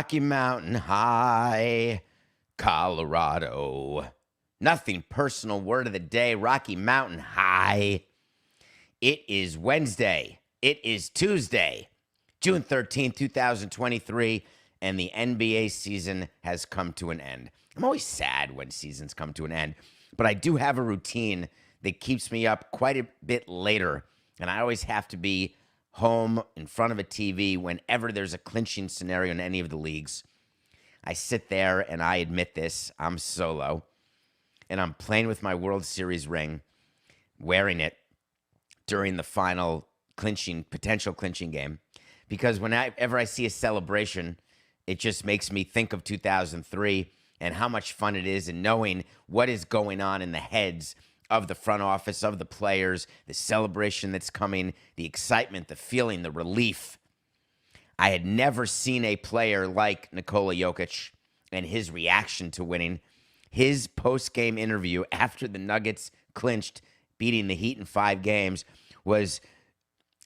Rocky Mountain High, Colorado. Nothing personal. Word of the day, Rocky Mountain High. It is Wednesday. It is Tuesday, June 13th, 2023, and the NBA season has come to an end. I'm always sad when seasons come to an end, but I do have a routine that keeps me up quite a bit later, and I always have to be home in front of a TV whenever there's a clinching scenario in any of the leagues. I sit there, and I admit this, I'm solo, and I'm playing with my World Series ring, wearing it during the final potential clinching game, because whenever I see a celebration, it just makes me think of 2003 and how much fun it is, and knowing what is going on in the heads of the front office, of the players, the celebration that's coming, the excitement, the feeling, the relief. I had never seen a player like Nikola Jokic and his reaction to winning. His post-game interview after the Nuggets clinched, beating the Heat in 5 games, was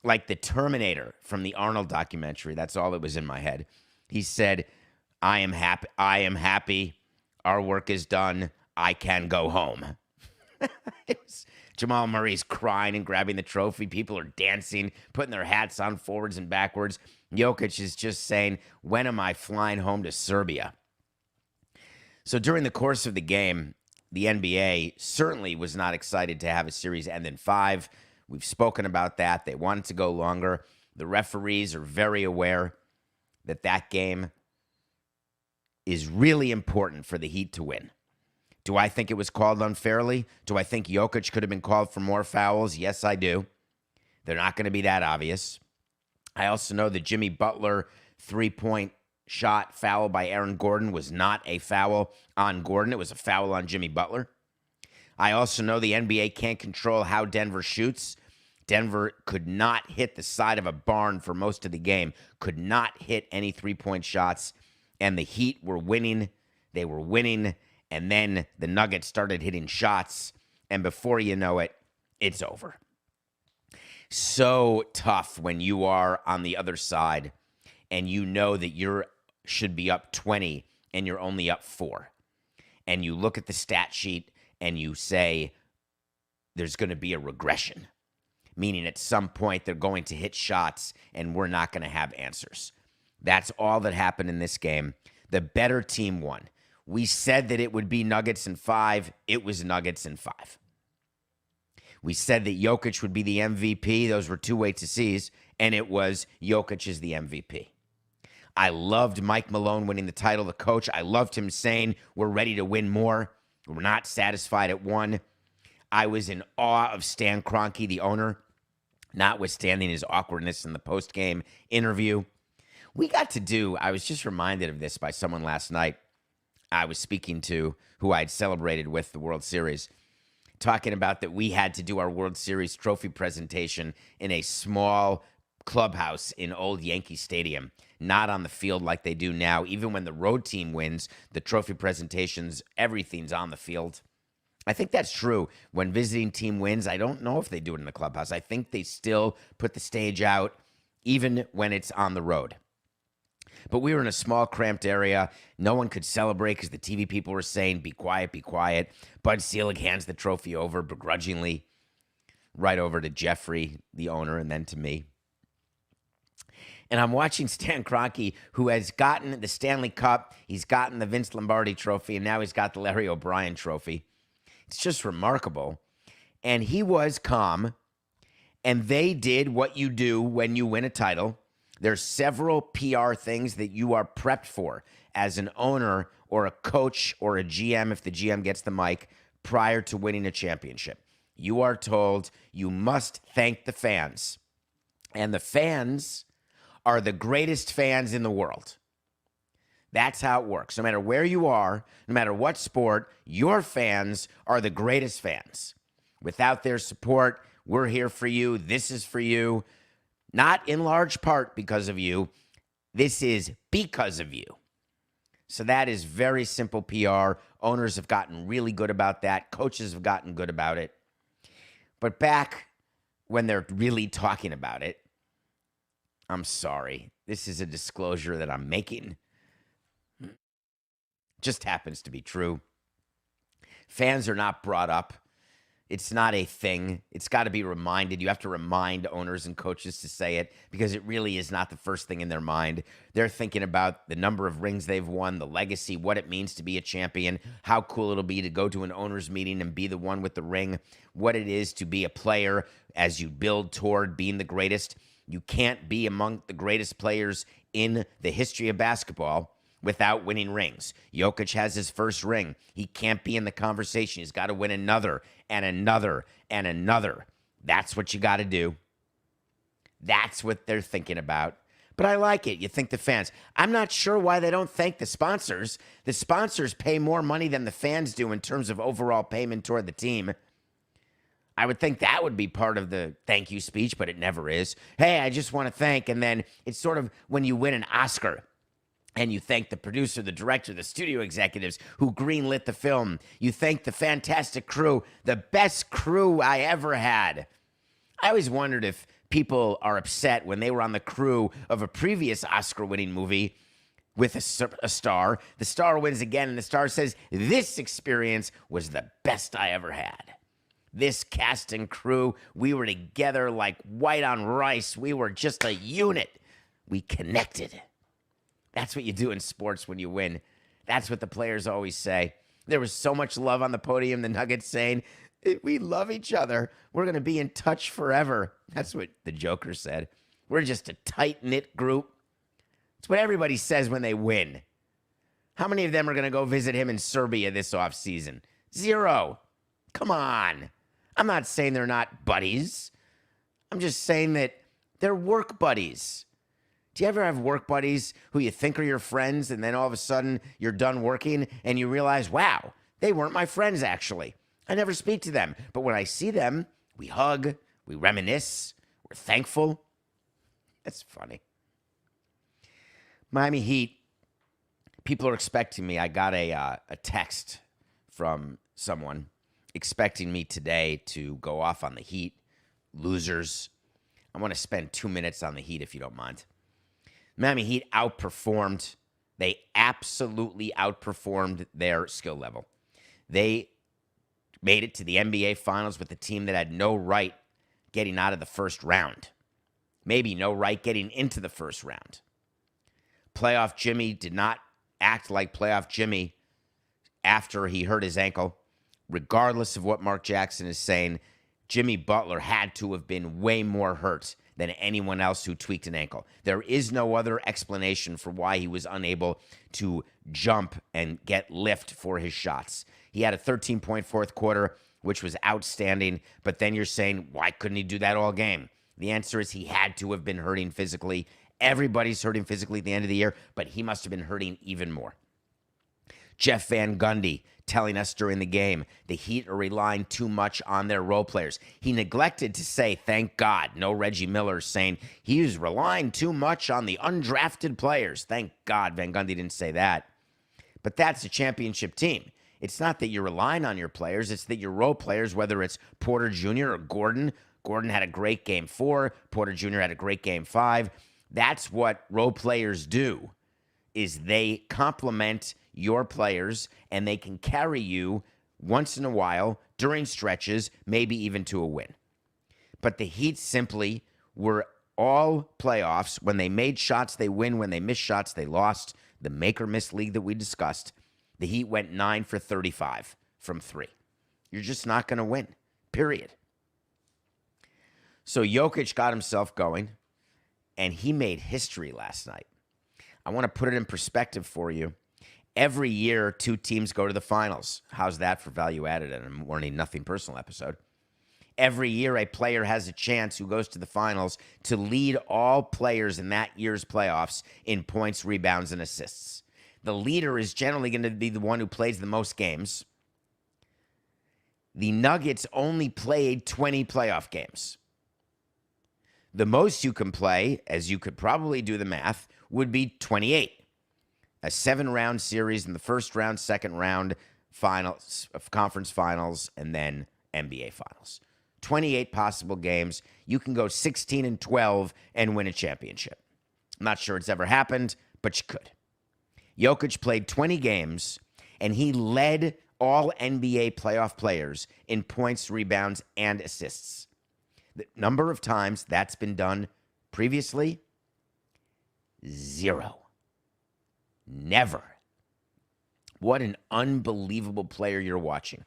like the Terminator from the Arnold documentary. That's all that was in my head. He said, I am happy. Our work is done. I can go home. Jamal Murray's crying and grabbing the trophy. People are dancing, putting their hats on forwards and backwards. Jokic is just saying, when am I flying home to Serbia? So during the course of the game, the NBA certainly was not excited to have a series end in 5. We've spoken about that. They wanted to go longer. The referees are very aware that that game is really important for the Heat to win. Do I think it was called unfairly? Do I think Jokic could have been called for more fouls? Yes, I do. They're not going to be that obvious. I also know the Jimmy Butler 3-point shot foul by Aaron Gordon was not a foul on Gordon. It was a foul on Jimmy Butler. I also know the NBA can't control how Denver shoots. Denver could not hit the side of a barn for most of the game, could not hit any 3-point shots, and the Heat were winning. They were winning, and then the Nuggets started hitting shots, and before you know it, it's over. So tough when you are on the other side and you know that you should be up 20 and you're only up 4. And you look at the stat sheet and you say, there's going to be a regression, meaning at some point they're going to hit shots and we're not going to have answers. That's all that happened in this game. The better team won. We said that it would be Nuggets in 5. It was Nuggets in 5. We said that Jokic would be the MVP. Those were 2 wait to sees, and it was Jokic is the MVP. I loved Mike Malone winning the title, the coach. I loved him saying, we're ready to win more. We're not satisfied at 1. I was in awe of Stan Kroenke, the owner, notwithstanding his awkwardness in the post-game interview. I was just reminded of this by someone last night I was speaking to, who I had celebrated with the World Series, talking about that we had to do our World Series trophy presentation in a small clubhouse in old Yankee Stadium, not on the field like they do now. Even when the road team wins, the trophy presentations, everything's on the field. I think that's true. When visiting team wins, I don't know if they do it in the clubhouse. I think they still put the stage out even when it's on the road. But we were in a small, cramped area. No one could celebrate because the TV people were saying, be quiet, be quiet. Bud Selig hands the trophy over begrudgingly, right over to Jeffrey, the owner, and then to me. And I'm watching Stan Kroenke, who has gotten the Stanley Cup, he's gotten the Vince Lombardi trophy, and now he's got the Larry O'Brien trophy. It's just remarkable. And he was calm, and they did what you do when you win a title. There's several PR things that you are prepped for as an owner or a coach or a GM, if the GM gets the mic, prior to winning a championship. You are told you must thank the fans. And the fans are the greatest fans in the world. That's how it works. No matter where you are, no matter what sport, your fans are the greatest fans. Without their support, we're here for you. This is for you. Not in large part because of you. This is because of you. So that is very simple PR. Owners have gotten really good about that. Coaches have gotten good about it. But back when they're really talking about it, I'm sorry. This is a disclosure that I'm making. Just happens to be true. Fans are not brought up. It's not a thing. It's got to be reminded. You have to remind owners and coaches to say it because it really is not the first thing in their mind. They're thinking about the number of rings they've won, the legacy, what it means to be a champion, how cool it'll be to go to an owners meeting and be the one with the ring, what it is to be a player as you build toward being the greatest. You can't be among the greatest players in the history of basketball without winning rings. Jokic has his first ring. He can't be in the conversation. He's got to win another and another and another. That's what you got to do. That's what they're thinking about. But I like it. You think the fans. I'm not sure why they don't thank the sponsors. The sponsors pay more money than the fans do in terms of overall payment toward the team. I would think that would be part of the thank you speech, but it never is. Hey, I just want to thank. And then it's sort of when you win an Oscar, and you thank the producer, the director, the studio executives who greenlit the film. You thank the fantastic crew, the best crew I ever had. I always wondered if people are upset when they were on the crew of a previous Oscar-winning movie with a star. The star wins again, and the star says, this experience was the best I ever had. This cast and crew, we were together like white on rice. We were just a unit. We connected. That's what you do in sports when you win. That's what the players always say. There was so much love on the podium, the Nuggets saying, we love each other. We're going to be in touch forever. That's what the Joker said. We're just a tight-knit group. It's what everybody says when they win. How many of them are going to go visit him in Serbia this offseason? 0. Come on. I'm not saying they're not buddies. I'm just saying that they're work buddies. Do you ever have work buddies who you think are your friends, and then all of a sudden you're done working and you realize, wow, they weren't my friends, actually. I never speak to them. But when I see them, we hug, we reminisce, we're thankful. That's funny. Miami Heat, people are expecting me. I got a text from someone expecting me today to go off on the Heat. Losers. I want to spend 2 minutes on the Heat, if you don't mind. Miami Heat outperformed. They absolutely outperformed their skill level. They made it to the NBA Finals with a team that had no right getting out of the first round. Maybe no right getting into the first round. Playoff Jimmy did not act like playoff Jimmy after he hurt his ankle. Regardless of what Mark Jackson is saying, Jimmy Butler had to have been way more hurt than anyone else who tweaked an ankle. There is no other explanation for why he was unable to jump and get lift for his shots. He had a 13-point fourth quarter, which was outstanding, but then you're saying, why couldn't he do that all game? The answer is he had to have been hurting physically. Everybody's hurting physically at the end of the year, but he must have been hurting even more. Jeff Van Gundy telling us during the game the Heat are relying too much on their role players. He neglected to say, thank God, no Reggie Miller, saying he's relying too much on the undrafted players. Thank God Van Gundy didn't say that. But that's a championship team. It's not that you're relying on your players. It's that your role players, whether it's Porter Jr. or Gordon had a great game 4. Porter Jr. had a great game 5. That's what role players do, is they complement your players, and they can carry you once in a while during stretches, maybe even to a win. But the Heat simply were all playoffs. When they made shots, they win. When they missed shots, they lost. The make-or-miss league that we discussed, the Heat went 9 for 35 from 3. You're just not going to win, period. So Jokic got himself going, and he made history last night. I want to put it in perspective for you. Every year, 2 teams go to the finals. How's that for value added in a Morning Nothing Personal episode? Every year, a player has a chance who goes to the finals to lead all players in that year's playoffs in points, rebounds, and assists. The leader is generally going to be the one who plays the most games. The Nuggets only played 20 playoff games. The most you can play, as you could probably do the math, would be 28. A 7-round series in the first round, second round, finals, conference finals, and then NBA finals. 28 possible games. You can go 16-12 and win a championship. I'm not sure it's ever happened, but you could. Jokic played 20 games, And he led all NBA playoff players in points, rebounds, and assists. The number of times that's been done previously, 0. Never. What an unbelievable player you're watching.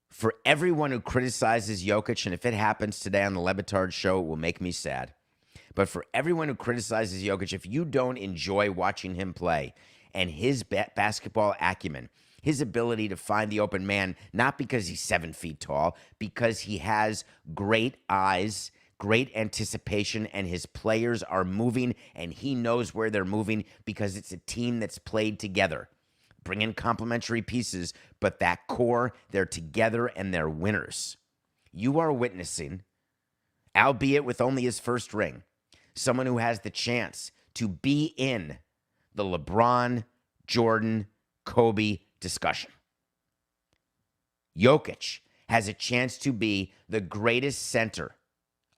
For everyone who criticizes Jokic, and if it happens today on the Le Batard show, it will make me sad. But for everyone who criticizes Jokic, if you don't enjoy watching him play and his basketball acumen, his ability to find the open man, not because he's 7 feet tall, because he has great eyes, great anticipation, and his players are moving, and he knows where they're moving because it's a team that's played together. Bring in complementary pieces, but that core, they're together and they're winners. You are witnessing, albeit with only his first ring, someone who has the chance to be in the LeBron, Jordan, Kobe discussion. Jokic has a chance to be the greatest center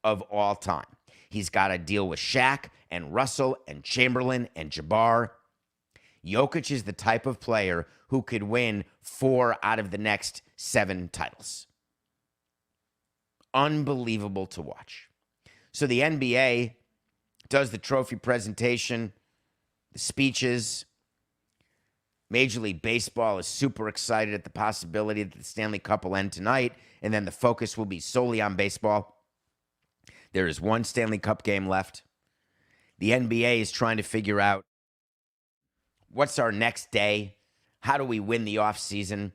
of all time. He's got to deal with Shaq and Russell and Chamberlain and Jabbar. Jokic is the type of player who could win 4 out of the next 7 titles. Unbelievable to watch. So the NBA does the trophy presentation, the speeches. Major League Baseball is super excited at the possibility that the Stanley Cup will end tonight, and then the focus will be solely on baseball. There is 1 Stanley Cup game left. The NBA is trying to figure out what's our next day? How do we win the offseason?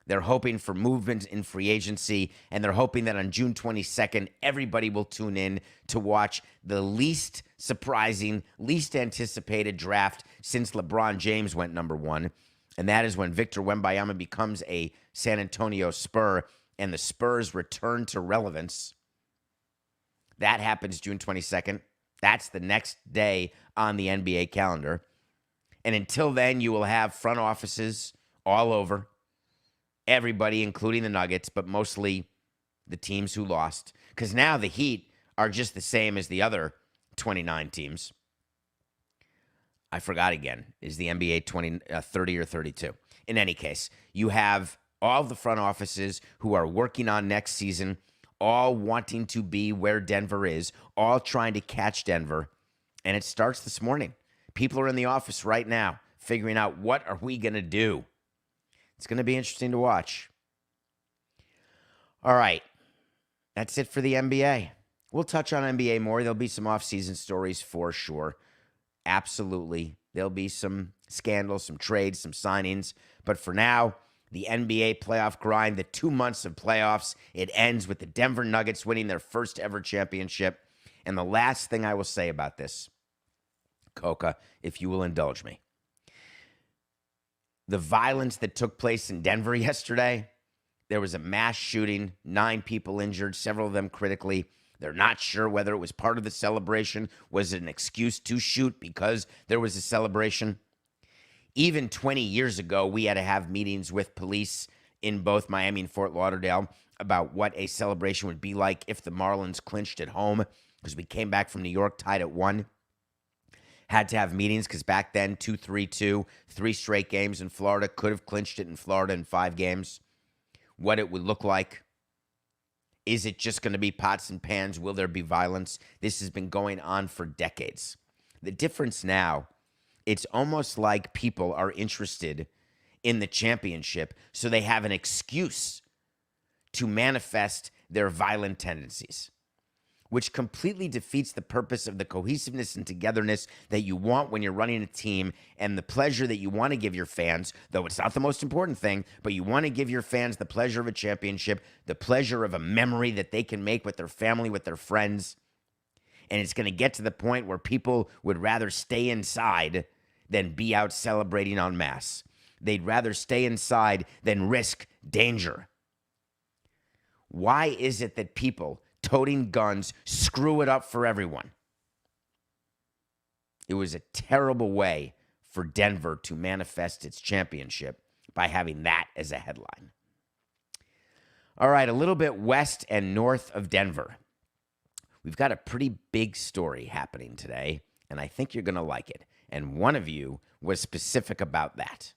They're hoping for movement in free agency, and they're hoping that on June 22nd, everybody will tune in to watch the least surprising, least anticipated draft since LeBron James went number 1, and that is when Victor Wembanyama becomes a San Antonio Spur, and the Spurs return to relevance. That happens June 22nd. That's the next day on the NBA calendar. And until then, you will have front offices all over, everybody, including the Nuggets, but mostly the teams who lost. Because now the Heat are just the same as the other 29 teams. I forgot again. Is the NBA 30 or 32? In any case, you have all the front offices who are working on next season, all wanting to be where Denver is, all trying to catch Denver. And it starts this morning. People are in the office right now figuring out what are we going to do. It's going to be interesting to watch. All right. That's it for the NBA. We'll touch on NBA more. There'll be some off-season stories for sure. Absolutely. There'll be some scandals, some trades, some signings. But for now, the NBA playoff grind, the 2 months of playoffs, it ends with the Denver Nuggets winning their first ever championship. And the last thing I will say about this, Coca, if you will indulge me. The violence that took place in Denver yesterday, there was a mass shooting, 9 people injured, several of them critically. They're not sure whether it was part of the celebration. Was it an excuse to shoot because there was a celebration? Even 20 years ago, we had to have meetings with police in both Miami and Fort Lauderdale about what a celebration would be like if the Marlins clinched at home, because we came back from New York tied at 1. Had to have meetings because back then, 2-3-2, 3 straight games in Florida, could have clinched it in Florida in 5 games. What it would look like. Is it just going to be pots and pans? Will there be violence? This has been going on for decades. The difference now, it's almost like people are interested in the championship, so they have an excuse to manifest their violent tendencies, which completely defeats the purpose of the cohesiveness and togetherness that you want when you're running a team and the pleasure that you want to give your fans, though it's not the most important thing, but you want to give your fans the pleasure of a championship, the pleasure of a memory that they can make with their family, with their friends. And it's going to get to the point where people would rather stay inside than be out celebrating en masse. They'd rather stay inside than risk danger. Why is it that people toting guns screw it up for everyone? It was a terrible way for Denver to manifest its championship by having that as a headline. All right, a little bit west and north of Denver. We've got a pretty big story happening today, and I think you're going to like it. And one of you was specific about that.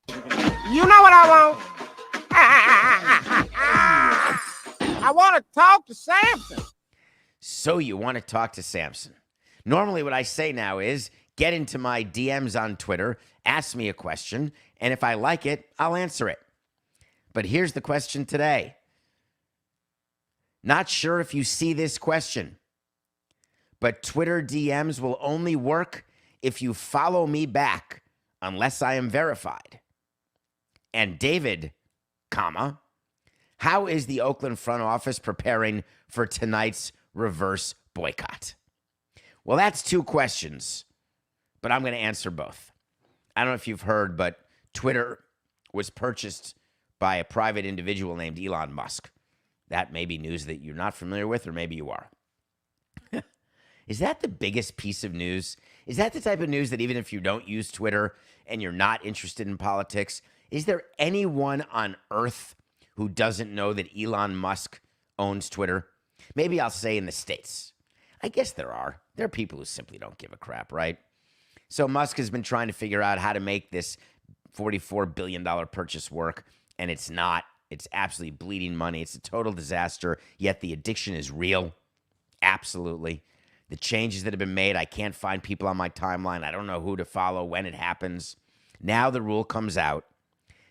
You know what I want? I want to talk to Samson. So you want to talk to Samson. Normally what I say now is get into my DMs on Twitter, ask me a question, and if I like it, I'll answer it. But here's the question today. Not sure if you see this question, but Twitter DMs will only work if you follow me back unless I am verified. And David, comma, how is the Oakland front office preparing for tonight's reverse boycott? Well, that's two questions, but I'm going to answer both. I don't know if you've heard, but Twitter was purchased by a private individual named Elon Musk. That may be news that you're not familiar with, or maybe you are. Is that the biggest piece of news? Is that the type of news that even if you don't use Twitter and you're not interested in politics, is there anyone on earth who doesn't know that Elon Musk owns Twitter? Maybe I'll say in the States. I guess there are. There are people who simply don't give a crap, right? So Musk has been trying to figure out how to make this $44 billion purchase work, and it's not. It's absolutely bleeding money. It's a total disaster, yet the addiction is real. Absolutely. The changes that have been made, I can't find people on my timeline. I don't know who to follow when it happens. Now the rule comes out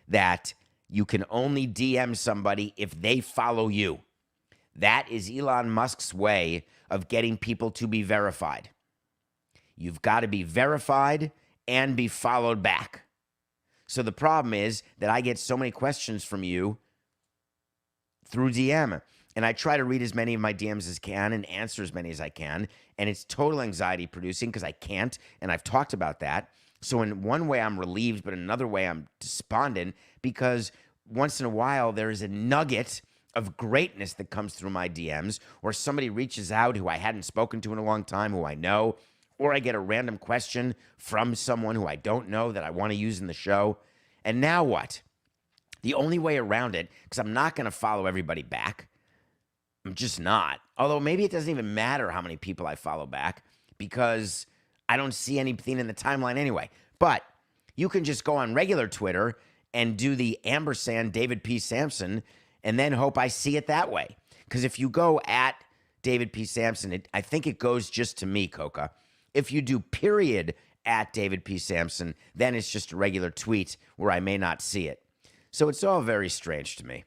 that you can only DM somebody if they follow you. That is Elon Musk's way of getting people to be verified. You've got to be verified and be followed back. So the problem is that I get so many questions from you through DM, and I try to read as many of my DMs as can and answer as many as I can, and it's total anxiety producing because I can't, and I've talked about that. So in one way I'm relieved, but in another way I'm despondent because once in a while there is a nugget of greatness that comes through my DMs, or somebody reaches out who I hadn't spoken to in a long time, who I know, or I get a random question from someone who I don't know that I want to use in the show. And now what? The only way around it, because I'm not going to follow everybody back. I'm just not. Although maybe it doesn't even matter how many people I follow back because I don't see anything in the timeline anyway. But you can just go on regular Twitter and do the ampersand David P. Samson and then hope I see it that way. Because if you go at David P. Samson, I think it goes just to me, Coca. If you do period at David P. Samson, then it's just a regular tweet where I may not see it. So it's all very strange to me.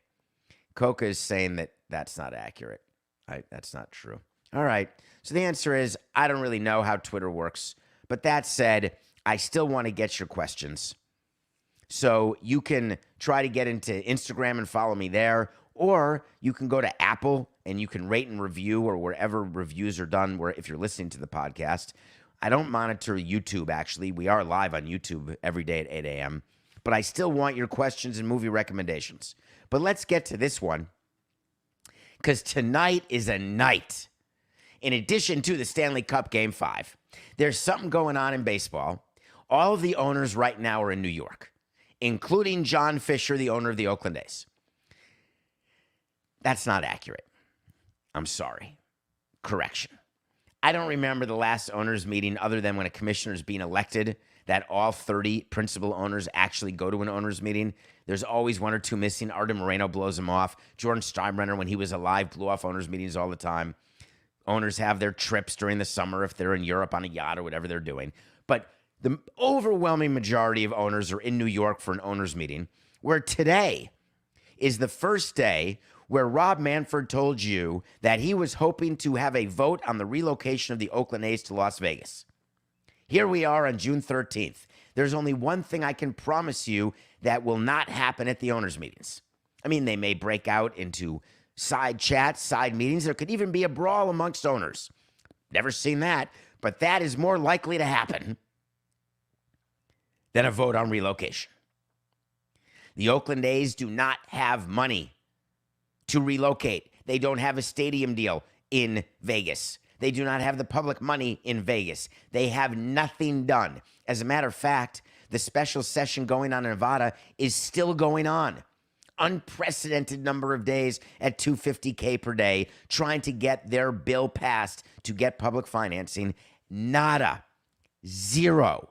Coca is saying that that's not accurate. That's not true. All right. So the answer is I don't really know how Twitter works. But that said, I still want to get your questions. So you can try to get into Instagram and follow me there, or you can go to Apple and you can rate and review or wherever reviews are done where if you're listening to the podcast. I don't monitor YouTube, actually. We are live on YouTube every day at 8 a.m., but I still want your questions and movie recommendations. But let's get to this one, because tonight is a night. In addition to the Stanley Cup Game 5, there's something going on in baseball. All of the owners right now are in New York, including John Fisher, the owner of the Oakland A's. That's not accurate. I'm sorry. Correction. I don't remember the last owners meeting other than when a commissioner is being elected that all 30 principal owners actually go to an owners meeting. There's always one or two missing. Artem Moreno blows them off. Jordan Steinbrenner, when he was alive, blew off owners meetings all the time. Owners have their trips during the summer if they're in Europe on a yacht or whatever they're doing. But the overwhelming majority of owners are in New York for an owners meeting, where today is the first day where Rob Manfred told you that he was hoping to have a vote on the relocation of the Oakland A's to Las Vegas. Here we are on June 13th. There's only one thing I can promise you that will not happen at the owners' meetings. I mean, they may break out into side chats, side meetings. There could even be a brawl amongst owners. Never seen that, but that is more likely to happen than a vote on relocation. The Oakland A's do not have money to relocate. They don't have a stadium deal in Vegas. They do not have the public money in Vegas. They have nothing done. As a matter of fact, the special session going on in Nevada is still going on. Unprecedented number of days at $250K per day trying to get their bill passed to get public financing. Nada. Zero.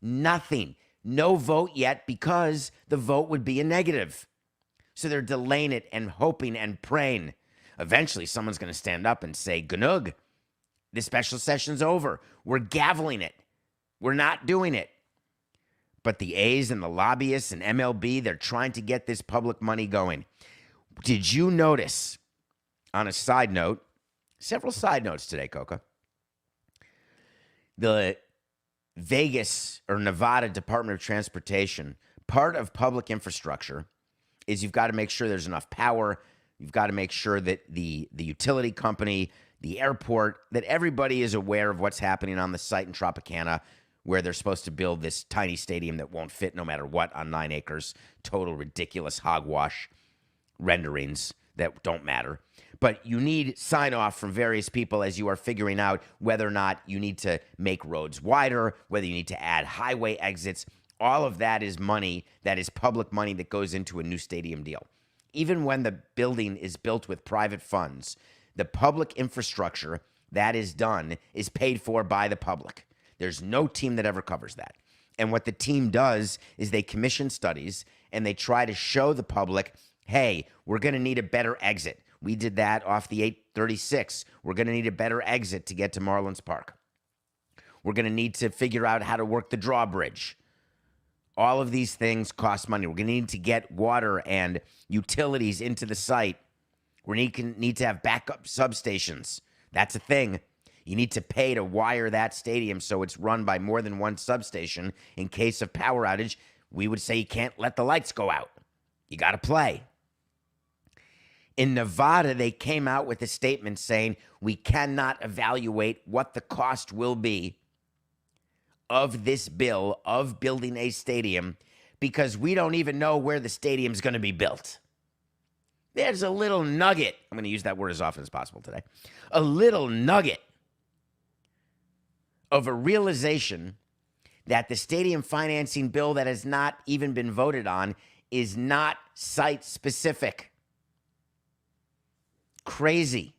Nothing. no vote yet because the vote would be a negative. So they're delaying it and hoping and praying. Eventually, someone's going to stand up and say, Gnug, this special session's over. We're gaveling it. We're not doing it. But the A's and the lobbyists and MLB, they're trying to get this public money going. Did you notice, on a side note, several side notes today, Coca, the Vegas or Nevada Department of Transportation, part of public infrastructure is you've got to make sure there's enough power. You've got to make sure that the utility company, the airport, that everybody is aware of what's happening on the site in Tropicana, where they're supposed to build this tiny stadium that won't fit no matter what on 9 acres. Total ridiculous hogwash renderings that don't matter. But you need sign-off from various people as you are figuring out whether or not you need to make roads wider, whether you need to add highway exits. All of that is money, that is public money that goes into a new stadium deal. Even when the building is built with private funds, the public infrastructure that is done is paid for by the public. There's no team that ever covers that. And what the team does is they commission studies and they try to show the public, hey, we're going to need a better exit. We did that off the 836. We're going to need a better exit to get to Marlins Park. We're going to need to figure out how to work the drawbridge. All of these things cost money. We're going to need to get water and utilities into the site. We need to have backup substations. That's a thing. You need to pay to wire that stadium so it's run by more than one substation. In case of power outage, we would say you can't let the lights go out. You got to play. In Nevada, they came out with a statement saying we cannot evaluate what the cost will be of this bill of building a stadium because we don't even know where the stadium's going to be built. There's a little nugget. I'm going to use that word as often as possible today. A little nugget of a realization that the stadium financing bill that has not even been voted on is not site-specific. Crazy.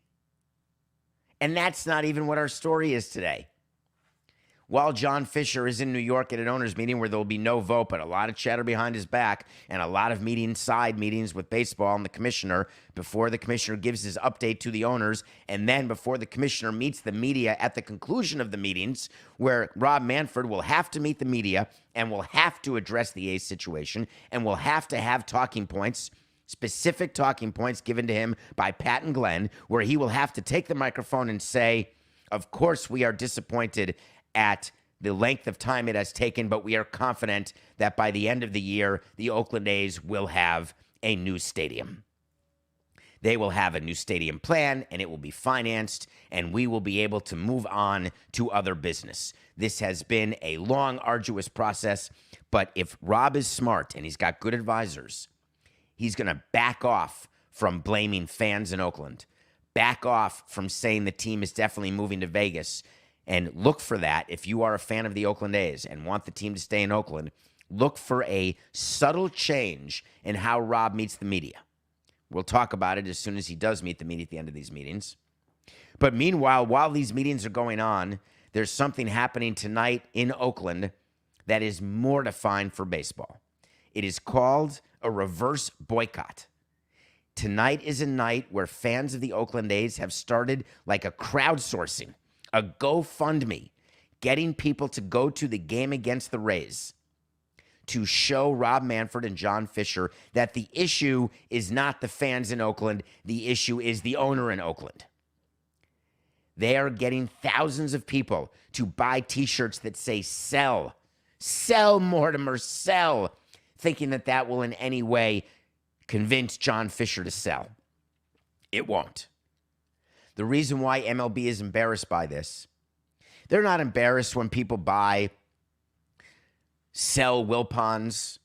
And that's not even what our story is today. While John Fisher is in New York at an owners meeting where there will be no vote, but a lot of chatter behind his back and a lot of side meetings with baseball and the commissioner before the commissioner gives his update to the owners, and then before the commissioner meets the media at the conclusion of the meetings, where Rob Manfred will have to meet the media and will have to address the A's situation and will have to have talking points, specific talking points given to him by Pat and Glenn, where he will have to take the microphone and say, of course we are disappointed at the length of time it has taken, but we are confident that by the end of the year, the Oakland A's will have a new stadium. They will have a new stadium plan, and it will be financed, and we will be able to move on to other business. This has been a long, arduous process, but if Rob is smart and he's got good advisors, he's going to back off from blaming fans in Oakland, back off from saying the team is definitely moving to Vegas, and look for that. If you are a fan of the Oakland A's and want the team to stay in Oakland, look for a subtle change in how Rob meets the media. We'll talk about it as soon as he does meet the media at the end of these meetings. But meanwhile, while these meetings are going on, there's something happening tonight in Oakland that is mortifying for baseball. It is called a reverse boycott. Tonight is a night where fans of the Oakland A's have started like a crowdsourcing, a GoFundMe, getting people to go to the game against the Rays to show Rob Manfred and John Fisher that the issue is not the fans in Oakland, the issue is the owner in Oakland. They are getting thousands of people to buy t-shirts that say sell, sell Mortimer, sell, thinking that that will in any way convince John Fisher to sell. It won't. The reason why MLB is embarrassed by this, they're not embarrassed when people sell Wilpons.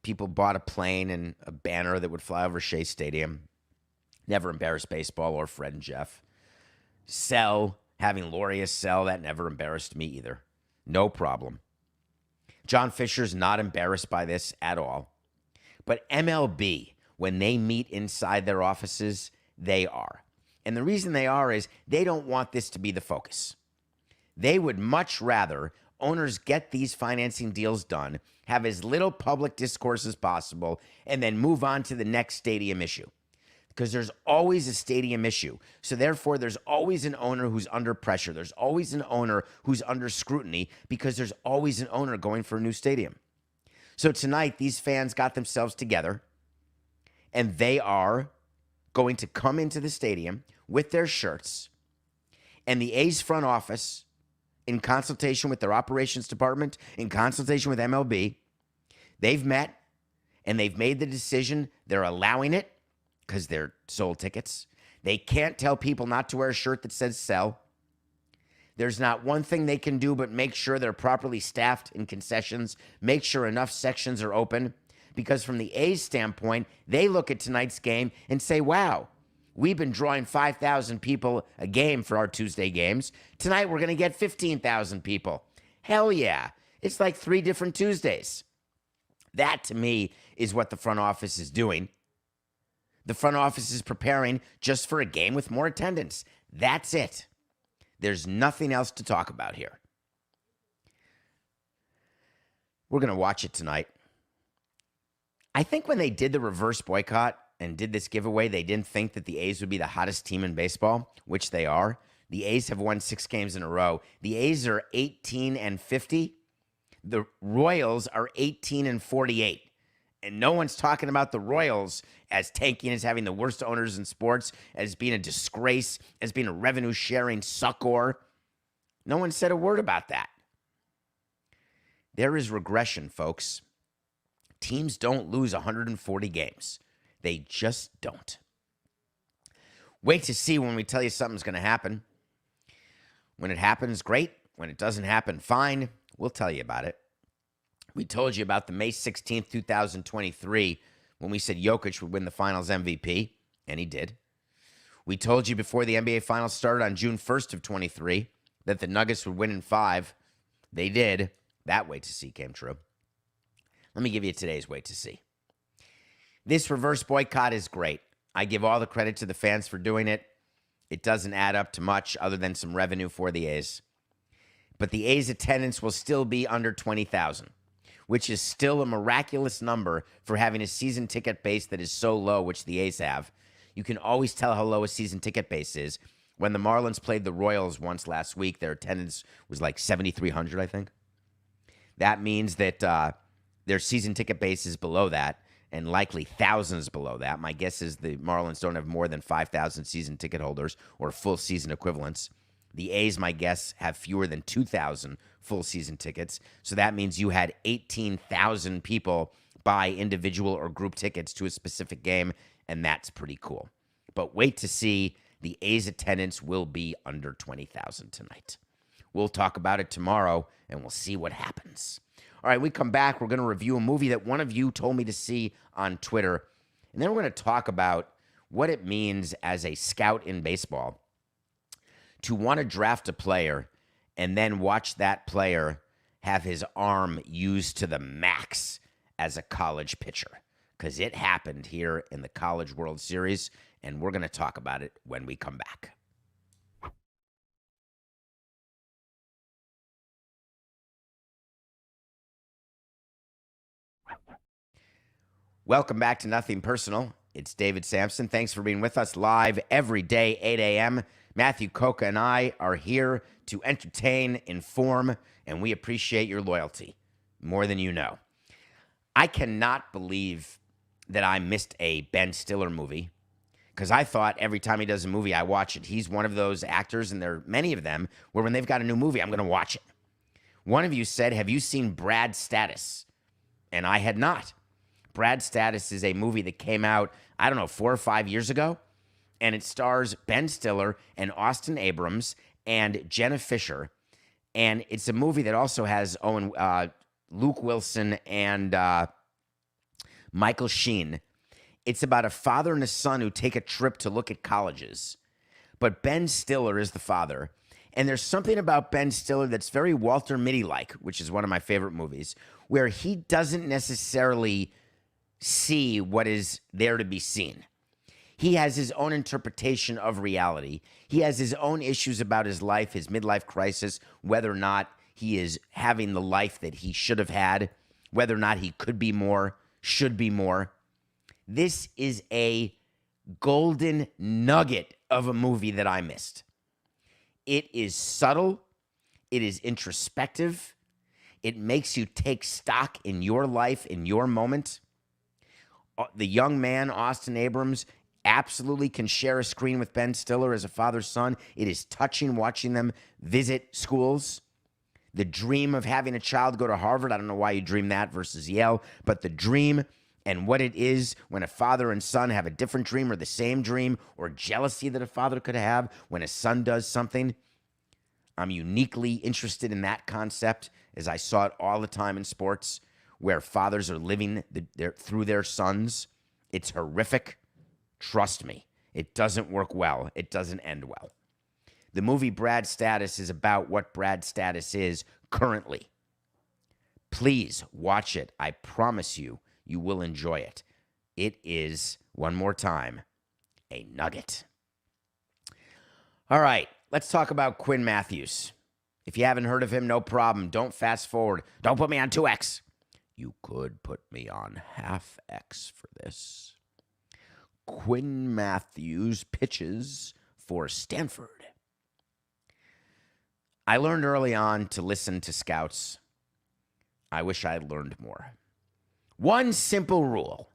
People bought a plane and a banner that would fly over Shea Stadium. Never embarrassed baseball or Fred and Jeff. Having Loria sell, that never embarrassed me either. No problem. John Fisher's not embarrassed by this at all. But MLB, when they meet inside their offices, they are. And the reason they are is they don't want this to be the focus. They would much rather owners get these financing deals done, have as little public discourse as possible, and then move on to the next stadium issue. Because there's always a stadium issue. So therefore, there's always an owner who's under pressure. There's always an owner who's under scrutiny because there's always an owner going for a new stadium. So tonight, these fans got themselves together, and they are going to come into the stadium with their shirts, and the A's front office, in consultation with their operations department, in consultation with MLB, they've met, and they've made the decision. They're allowing it because they're sold tickets. They can't tell people not to wear a shirt that says sell. There's not one thing they can do but make sure they're properly staffed in concessions, make sure enough sections are open, because from the A's standpoint, they look at tonight's game and say, wow, we've been drawing 5,000 people a game for our Tuesday games. Tonight, we're going to get 15,000 people. Hell yeah. It's like 3 different Tuesdays. That, to me, is what the front office is doing. The front office is preparing just for a game with more attendance. That's it. There's nothing else to talk about here. We're going to watch it tonight. I think when they did the reverse boycott and did this giveaway, they didn't think that the A's would be the hottest team in baseball, which they are. The A's have won 6 games in a row. The A's are 18-50. The Royals are 18-48. And no one's talking about the Royals as tanking, as having the worst owners in sports, as being a disgrace, as being a revenue-sharing suckor. No one said a word about that. There is regression, folks. Teams don't lose 140 games. They just don't. Wait to see when we tell you something's going to happen. When it happens, great. When it doesn't happen, fine. We'll tell you about it. We told you about the May 16th, 2023, when we said Jokic would win the Finals MVP, and he did. We told you before the NBA Finals started on June 1st of 23 that the Nuggets would win in 5. They did. That wait to see came true. Let me give you today's wait to see. This reverse boycott is great. I give all the credit to the fans for doing it. It doesn't add up to much other than some revenue for the A's. But the A's attendance will still be under 20,000. Which is still a miraculous number for having a season ticket base that is so low, which the A's have. You can always tell how low a season ticket base is. When the Marlins played the Royals once last week, their attendance was like 7,300, I think. That means that their season ticket base is below that, and likely thousands below that. My guess is the Marlins don't have more than 5,000 season ticket holders or full season equivalents. The A's, my guess, have fewer than 2,000 full season tickets. So that means you had 18,000 people buy individual or group tickets to a specific game, and that's pretty cool. But wait to see, the A's attendance will be under 20,000 tonight. We'll talk about it tomorrow, and we'll see what happens. All right, we come back. We're going to review a movie that one of you told me to see on Twitter, and then we're going to talk about what it means as a scout in baseball to want to draft a player and then watch that player have his arm used to the max as a college pitcher. Because it happened here in the College World Series, and we're going to talk about it when we come back. Welcome back to Nothing Personal. It's David Samson. Thanks for being with us live every day, 8 a.m. Matthew Coca and I are here to entertain, inform, and we appreciate your loyalty more than you know. I cannot believe that I missed a Ben Stiller movie because I thought every time he does a movie, I watch it. He's one of those actors, and there are many of them, where when they've got a new movie, I'm going to watch it. One of you said, have you seen Brad Status? And I had not. Brad Status is a movie that came out, 4 or 5 years ago. And it stars Ben Stiller and Austin Abrams and Jenna Fisher. And it's a movie that also has Luke Wilson and Michael Sheen. It's about a father and a son who take a trip to look at colleges. But Ben Stiller is the father. And there's something about Ben Stiller that's very Walter Mitty-like, which is one of my favorite movies, where he doesn't necessarily see what is there to be seen. He has his own interpretation of reality. He has his own issues about his life, his midlife crisis, whether or not he is having the life that he should have had, whether or not he could be more, should be more. This is a golden nugget of a movie that I missed. It is subtle. It is introspective. It makes you take stock in your life, in your moment. The young man, Austin Abrams, absolutely can share a screen with Ben Stiller as a father-son. It is touching watching them visit schools. The dream of having a child go to Harvard, I don't know why you dream that versus Yale, but the dream and what it is when a father and son have a different dream or the same dream, or jealousy that a father could have when a son does something. I'm uniquely interested in that concept, as I saw it all the time in sports where fathers are living through their sons. It's horrific. Trust me, it doesn't work well. It doesn't end well. The movie Brad Status is about what Brad Status is currently. Please watch it. I promise you, you will enjoy it. It is, one more time, a nugget. All right, let's talk about Quinn Mathews. If you haven't heard of him, no problem. Don't fast forward. Don't put me on 2X. You could put me on half X for this. Quinn Mathews pitches for Stanford. I learned early on to listen to scouts. I wish I had learned more. One simple rule: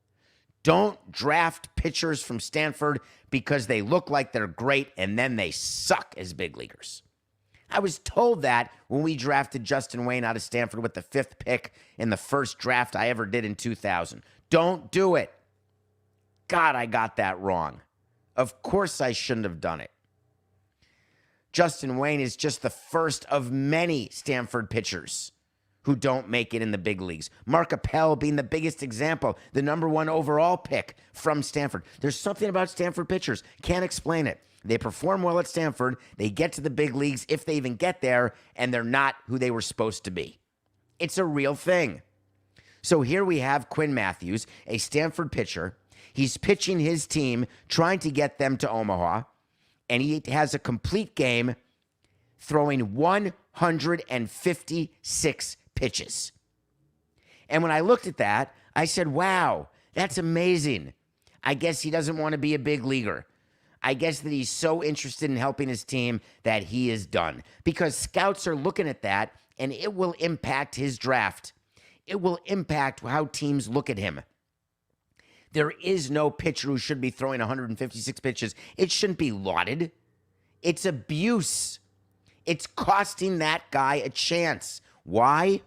don't draft pitchers from Stanford because they look like they're great and then they suck as big leaguers. I was told that when we drafted Justin Wayne out of Stanford with the 5th pick in the first draft I ever did in 2000. Don't do it. God, I got that wrong. Of course I shouldn't have done it. Justin Wayne is just the first of many Stanford pitchers who don't make it in the big leagues. Mark Appel being the biggest example, the #1 overall pick from Stanford. There's something about Stanford pitchers. Can't explain it. They perform well at Stanford. They get to the big leagues, if they even get there, and they're not who they were supposed to be. It's a real thing. So here we have Quinn Mathews, a Stanford pitcher. He's pitching his team, trying to get them to Omaha, and he has a complete game throwing 156 pitches. And when I looked at that, I said, wow, that's amazing. I guess he doesn't want to be a big leaguer. I guess that he's so interested in helping his team that he is done. Because scouts are looking at that, and it will impact his draft. It will impact how teams look at him. There is no pitcher who should be throwing 156 pitches. It shouldn't be lauded. It's abuse. It's costing that guy a chance. Why?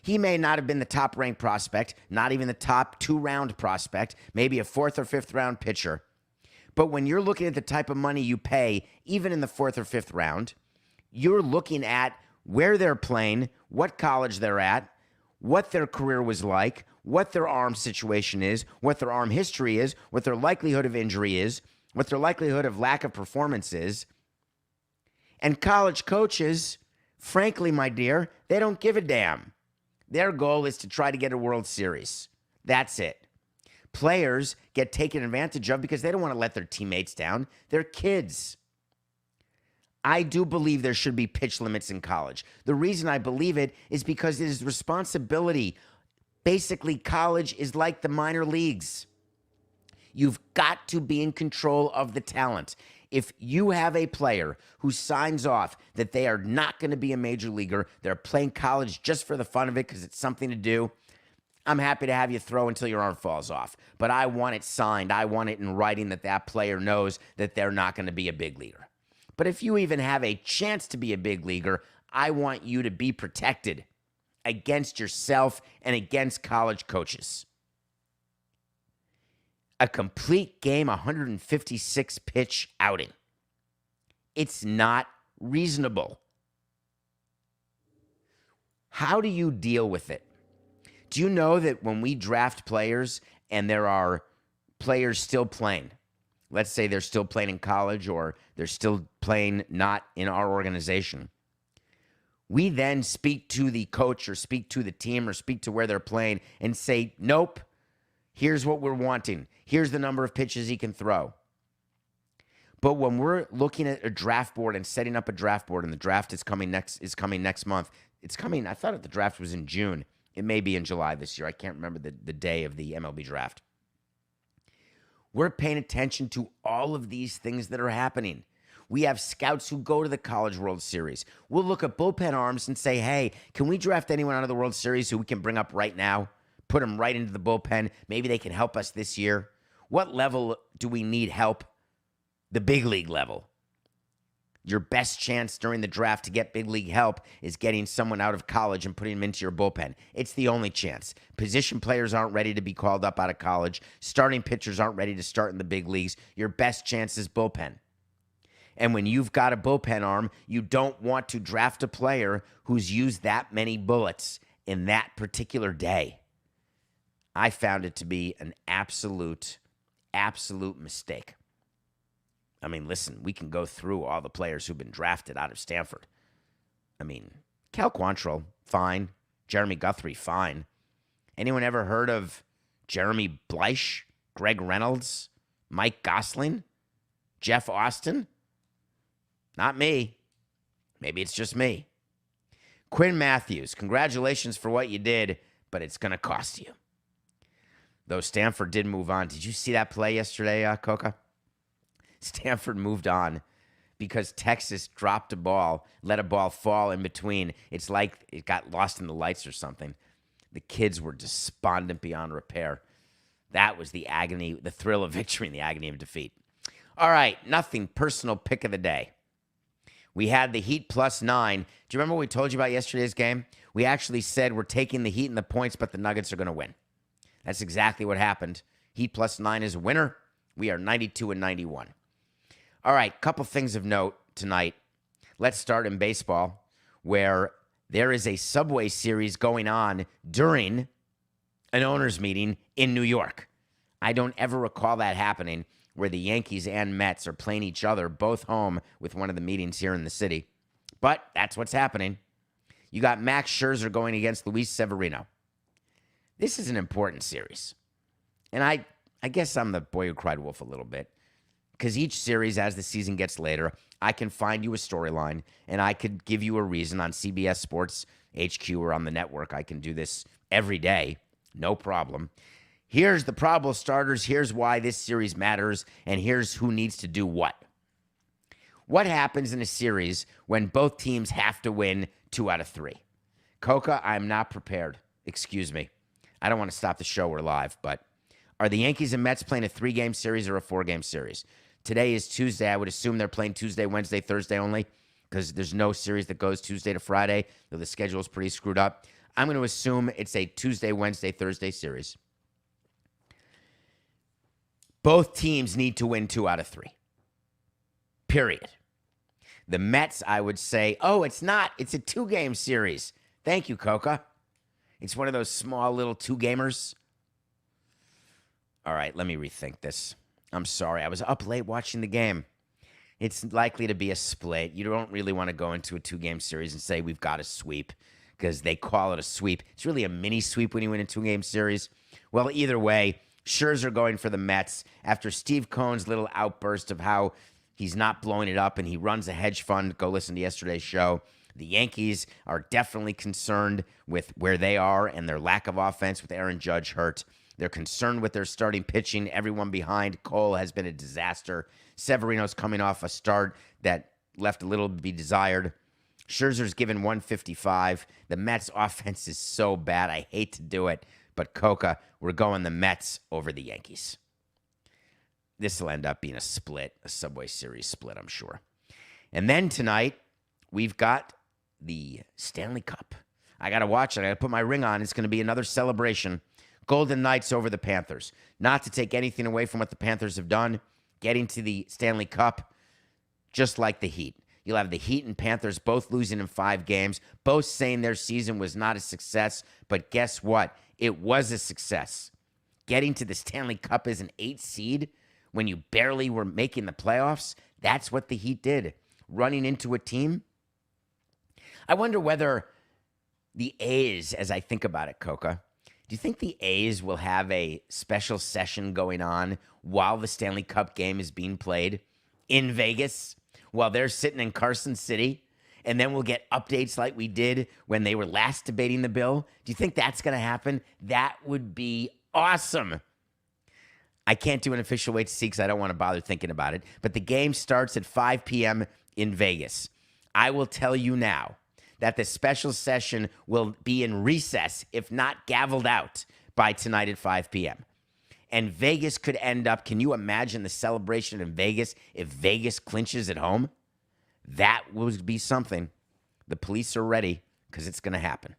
He may not have been the top-ranked prospect, not even the top 2-round prospect, maybe a 4th or 5th round pitcher. But when you're looking at the type of money you pay, even in the 4th or 5th round, you're looking at where they're playing, what college they're at, what their career was like, what their arm situation is, what their arm history is, what their likelihood of injury is, what their likelihood of lack of performance is. And college coaches, frankly, my dear, they don't give a damn. Their goal is to try to get a World Series. That's it. Players get taken advantage of because they don't want to let their teammates down. They're kids. I do believe there should be pitch limits in college. The reason I believe it is because it is responsibility. Basically, college is like the minor leagues. You've got to be in control of the talent. If you have a player who signs off that they are not going to be a major leaguer, they're playing college just for the fun of it because it's something to do, I'm happy to have you throw until your arm falls off. But I want it signed. I want it in writing that that player knows that they're not going to be a big leaguer. But if you even have a chance to be a big leaguer, I want you to be protected against yourself and against college coaches. A complete game, 156 pitch outing. It's not reasonable. How do you deal with it? Do you know that when we draft players and there are players still playing, let's say they're still playing in college or they're still playing not in our organization, we then speak to the coach or speak to the team or speak to where they're playing and say, nope, here's what we're wanting. Here's the number of pitches he can throw. But when we're looking at a draft board and setting up a draft board, and the draft is coming next month, It's coming. I thought the draft was in June. It may be in July this year. I can't remember the day of the MLB draft. We're paying attention to all of these things that are happening. We have scouts who go to the College World Series. We'll look at bullpen arms and say, hey, can we draft anyone out of the World Series who we can bring up right now? Put them right into the bullpen. Maybe they can help us this year. What level do we need help? The big league level. Your best chance during the draft to get big league help is getting someone out of college and putting them into your bullpen. It's the only chance. Position players aren't ready to be called up out of college. Starting pitchers aren't ready to start in the big leagues. Your best chance is bullpen. And when you've got a bullpen arm, you don't want to draft a player who's used that many bullets in that particular day. I found it to be an absolute mistake. I mean, listen, we can go through all the players who've been drafted out of Stanford. I mean, Cal Quantrill, fine. Jeremy Guthrie, fine. Anyone ever heard of Jeremy Bleich, Greg Reynolds, Mike Gosling, Jeff Austin? Not me. Maybe it's just me. Quinn Mathews, congratulations for what you did, but it's going to cost you. Though Stanford did move on. Did you see that play yesterday, Coca? Stanford moved on because Texas dropped a ball, let a ball fall in between. It's like it got lost in the lights or something. The kids were despondent beyond repair. That was the agony, the thrill of victory and the agony of defeat. All right, nothing personal pick of the day. We had the Heat +9. Do you remember what we told you about yesterday's game? We actually said we're taking the Heat and the points, but the Nuggets are going to win. That's exactly what happened. Heat +9 is a winner. We are 92-91. All right, couple things of note tonight. Let's start in baseball, where there is a Subway Series going on during an owners' meeting in New York. I don't ever recall that happening, where the Yankees and Mets are playing each other, both home with one of the meetings here in the city. But that's what's happening. You got Max Scherzer going against Luis Severino. This is an important series. And I guess I'm the boy who cried wolf a little bit. Because each series, as the season gets later, I can find you a storyline, and I could give you a reason on CBS Sports HQ or on the network. I can do this every day, no problem. Here's the probable starters. Here's why this series matters, and here's who needs to do what. What happens in a series when both teams have to win 2 out of 3? Coca, I'm not prepared. Excuse me. I don't want to stop the show. We're live, but are the Yankees and Mets playing a 3-game series or a 4-game series? Today is Tuesday. I would assume they're playing Tuesday, Wednesday, Thursday only, because there's no series that goes Tuesday to Friday, though the schedule is pretty screwed up. I'm going to assume it's a Tuesday, Wednesday, Thursday series. Both teams need to win 2 out of 3. Period. The Mets, I would say, oh, it's not. It's a 2-game series. Thank you, Coca. It's one of those small little 2-gamers. All right, let me rethink this. I'm sorry. I was up late watching the game. It's likely to be a split. You don't really want to go into a 2-game series and say we've got a sweep because they call it a sweep. It's really a mini sweep when you win a 2-game series. Well, either way, Scherzer going for the Mets after Steve Cohen's little outburst of how he's not blowing it up and he runs a hedge fund. Go listen to yesterday's show. The Yankees are definitely concerned with where they are and their lack of offense with Aaron Judge hurt. They're concerned with their starting pitching. Everyone behind Cole has been a disaster. Severino's coming off a start that left a little to be desired. Scherzer's given 155. The Mets' offense is so bad. I hate to do it. But Coca, we're going the Mets over the Yankees. This will end up being a split, a Subway Series split, I'm sure. And then tonight, we've got the Stanley Cup. I got to watch it. I got to put my ring on. It's going to be another celebration. Golden Knights over the Panthers. Not to take anything away from what the Panthers have done. Getting to the Stanley Cup, just like the Heat. You'll have the Heat and Panthers both losing in 5 games, both saying their season was not a success. But guess what? It was a success. Getting to the Stanley Cup as an 8 seed when you barely were making the playoffs, that's what the Heat did. Running into a team. I wonder whether the A's, as I think about it, Coca, do you think the A's will have a special session going on while the Stanley Cup game is being played in Vegas, while they're sitting in Carson City, and then we'll get updates like we did when they were last debating the bill? Do you think that's going to happen? That would be awesome. I can't do an official wait to see because I don't want to bother thinking about it. But the game starts at 5 p.m. in Vegas. I will tell you now that the special session will be in recess, if not gavelled out, by tonight at 5 p.m. And Vegas could end up, can you imagine the celebration in Vegas if Vegas clinches at home? That would be something. The police are ready because it's going to happen.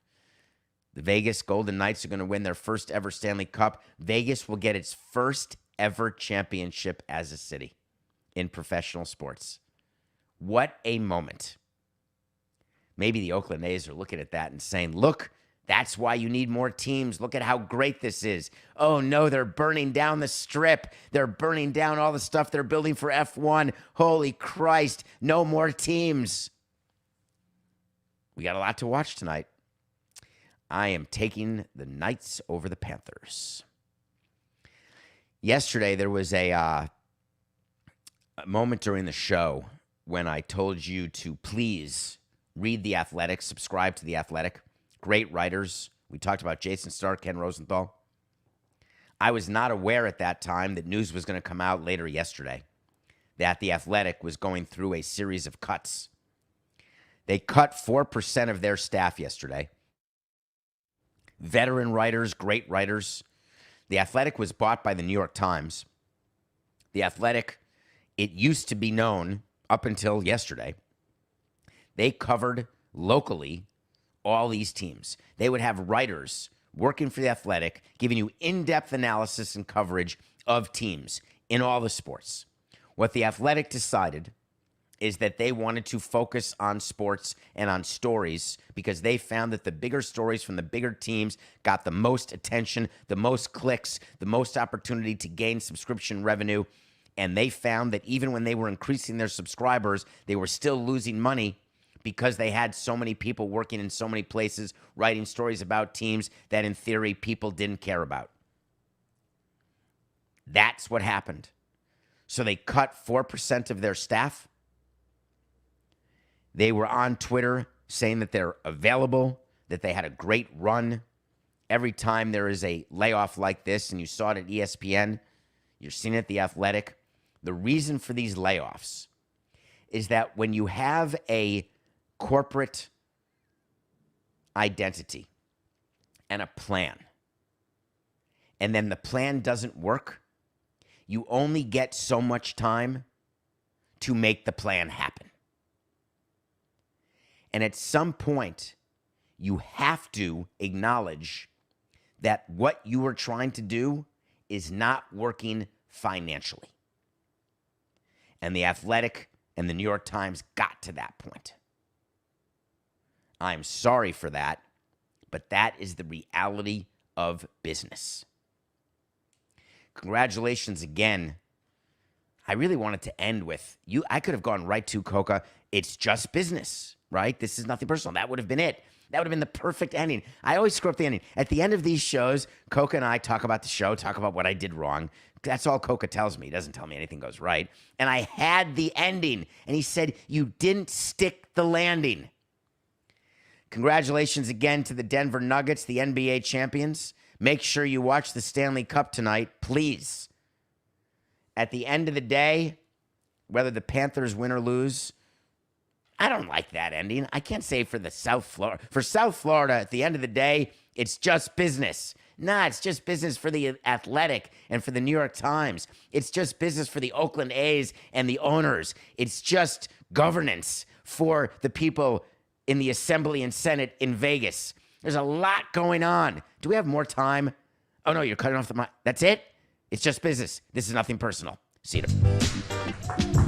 The Vegas Golden Knights are going to win their first ever Stanley Cup. Vegas will get its first ever championship as a city in professional sports. What a moment. Maybe the Oakland A's are looking at that and saying, look, that's why you need more teams. Look at how great this is. Oh, no, they're burning down the strip. They're burning down all the stuff they're building for F1. Holy Christ, no more teams. We got a lot to watch tonight. I am taking the Knights over the Panthers. Yesterday, there was a moment during the show when I told you to please read The Athletic, subscribe to The Athletic. Great writers. We talked about Jason Stark, Ken Rosenthal. I was not aware at that time that news was going to come out later yesterday that The Athletic was going through a series of cuts. They cut 4% of their staff yesterday. Veteran writers, great writers. The Athletic was bought by the New York Times. The Athletic, it used to be known up until yesterday, they covered locally all these teams. They would have writers working for The Athletic, giving you in-depth analysis and coverage of teams in all the sports. What The Athletic decided is that they wanted to focus on sports and on stories because they found that the bigger stories from the bigger teams got the most attention, the most clicks, the most opportunity to gain subscription revenue. And they found that even when they were increasing their subscribers, they were still losing money because they had so many people working in so many places, writing stories about teams that in theory people didn't care about. That's what happened. So they cut 4% of their staff. They were on Twitter saying that they're available, that they had a great run. Every time there is a layoff like this, and you saw it at ESPN, you're seeing it at The Athletic, the reason for these layoffs is that when you have a corporate identity and a plan, and then the plan doesn't work, you only get so much time to make the plan happen. And at some point, you have to acknowledge that what you are trying to do is not working financially. And The Athletic and the New York Times got to that point. I'm sorry for that, but that is the reality of business. Congratulations again. I really wanted to end with you. I could have gone right to Coca. It's just business, right? This is nothing personal. That would have been it. That would have been the perfect ending. I always screw up the ending. At the end of these shows, Coca and I talk about the show, talk about what I did wrong. That's all Coca tells me. He doesn't tell me anything goes right. And I had the ending, and he said, you didn't stick the landing. Congratulations again to the Denver Nuggets, the NBA champions. Make sure you watch the Stanley Cup tonight, please. At the end of the day, whether the Panthers win or lose, I don't like that ending. I can't say for South Florida, at the end of the day, it's just business. Nah, it's just business for the Athletic and for the New York Times. It's just business for the Oakland A's and the owners. It's just governance for the people in the Assembly and Senate in Vegas. There's a lot going on. Do we have more time? Oh, no, you're cutting off the mic. That's it? It's just business. This is nothing personal. See you tomorrow.